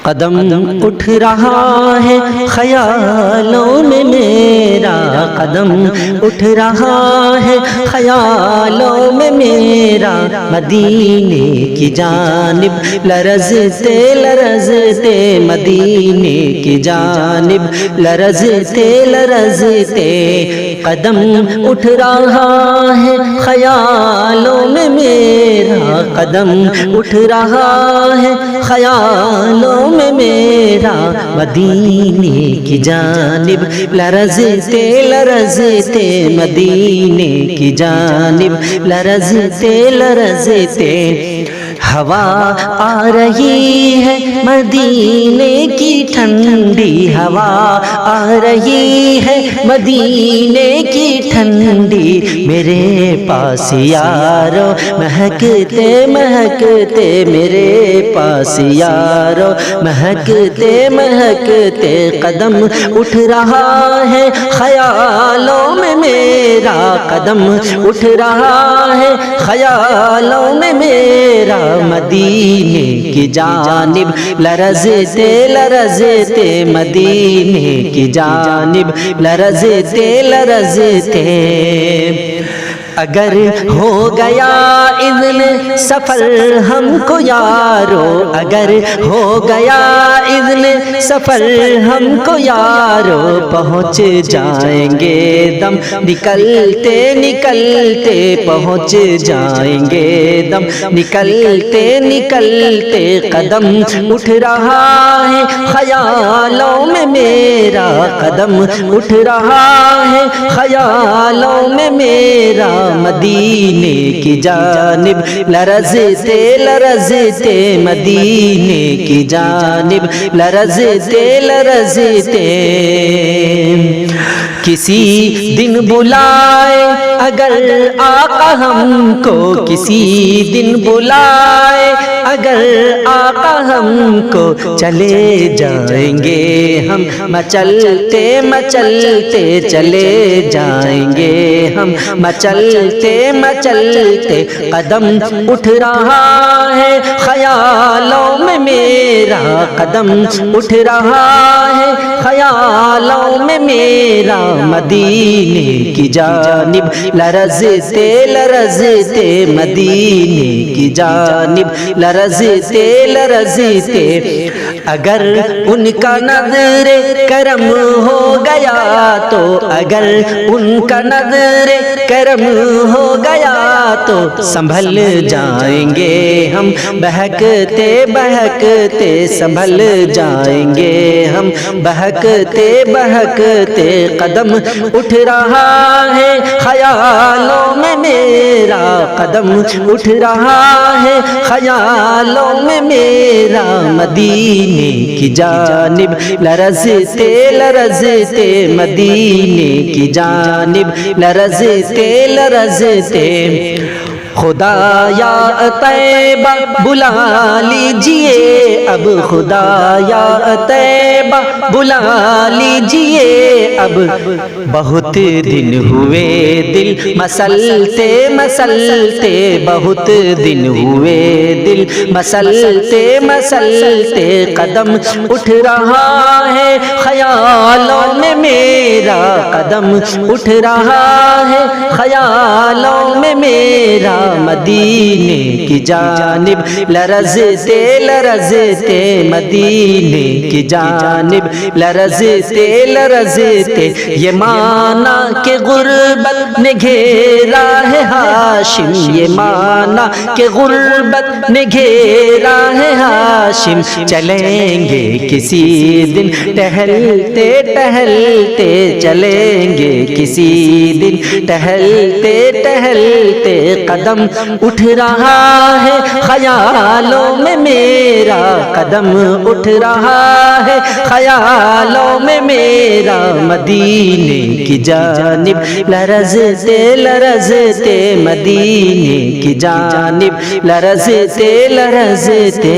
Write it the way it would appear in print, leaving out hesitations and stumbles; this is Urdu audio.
قدم اٹھ رہا ہے خیالوں میں میرا، قدم اٹھ رہا ہے خیالوں میں میرا، مدینے کی جانب لرزتے لرزتے، مدینے کی جانب لرزتے لرزتے، قدم اٹھ رہا ہے خیالوں میں میرا، قدم اٹھ رہا ہے خیالوں میں میرا، مدینے کی جانب لرزتے لرزتے، مدینے کی جانب لرزتے لرزتے، ہوا آ رہی ہے مدینے کی ٹھنڈی، ہوا آ رہی ہے مدینے کی ٹھنڈی، میرے پاس یارو مہکتے مہکتے، میرے پاس یارو مہکتے مہکتے، قدم اٹھ رہا ہے خیالوں میں میرا، قدم اٹھ رہا ہے خیالوں میں میرا، مدینے کی جانب لرزتے لرزتے، مدینے کی جانب لرزتے لرزتے، اگر ہو گیا اذن سفر ہم کو یارو، اگر ہو گیا اذن سفر ہم کو یارو، پہنچ جائیں گے دم نکلتے نکلتے، پہنچ جائیں گے دم نکلتے نکلتے، قدم اٹھ رہا ہے خیالوں میں میرا، قدم اٹھ رہا ہے خیالوں میں میرا، مدینے کی جانب لرزتے لرزتے، مدینے کی جانب لرزتے لرزتے، کسی دن بلائے اگر آقا ہم کو، کسی دن بلائے اگر آقا ہم کو، چلے جائیں گے ہم مچلتے مچلتے، چلے جائیں گے ہم مچلتے مچلتے، قدم اٹھ رہا ہے خیالوں میں میرا، قدم اٹھ رہا ہے خیالوں میں میرا، مدینے کی جانب لرزتے لرزتے، مدینے کی جانب لرزتے لرزتے، اگر ان کا نظر کرم ہو گیا تو، اگر ان کا نظر کرم ہو گیا تو، سنبھل جائیں گے ہم بہکتے بہکتے، سنبھل جائیں گے ہم بہکتے بہکتے، قدم اٹھ رہا ہے خیالوں میں میرا، قدم اٹھ رہا ہے خیالوں میں میرا، مدینے کی جانب لرزتے لرزتے، مدینے کی جانب لرزتے لرزتے، خدا یا طیبہ بلا لیجئے اب، خدا یا طیبہ بلا لیجئے اب، بہت دن ہوئے دل مسلتے مسلتے، بہت دن ہوئے دل مسلتے مسلتے، قدم اٹھ رہا ہے خیالوں میں میرا، قدم اٹھ رہا ہے خیالوں میں میرا، مدینے کی جانب لرزتے لرزتے، مدینے کی جانب لرزتے لرزتے، یہ مانا کہ غربت نے گھیرا ہے ہاشم، یہ مانا کہ غربت نے گھیرا ہے ہاشم، چلیں گے کسی دن ٹہلتے ٹہلتے، چلیں گے کسی دن ٹہلتے ٹہلتے، قدم اٹھ رہا ہے خیالوں میں میرا، قدم اٹھ رہا ہے خیالوں میں میرا، مدینے کی جانب لرزتے لرزتے، مدینے کی جانب لرزتے لرزتے۔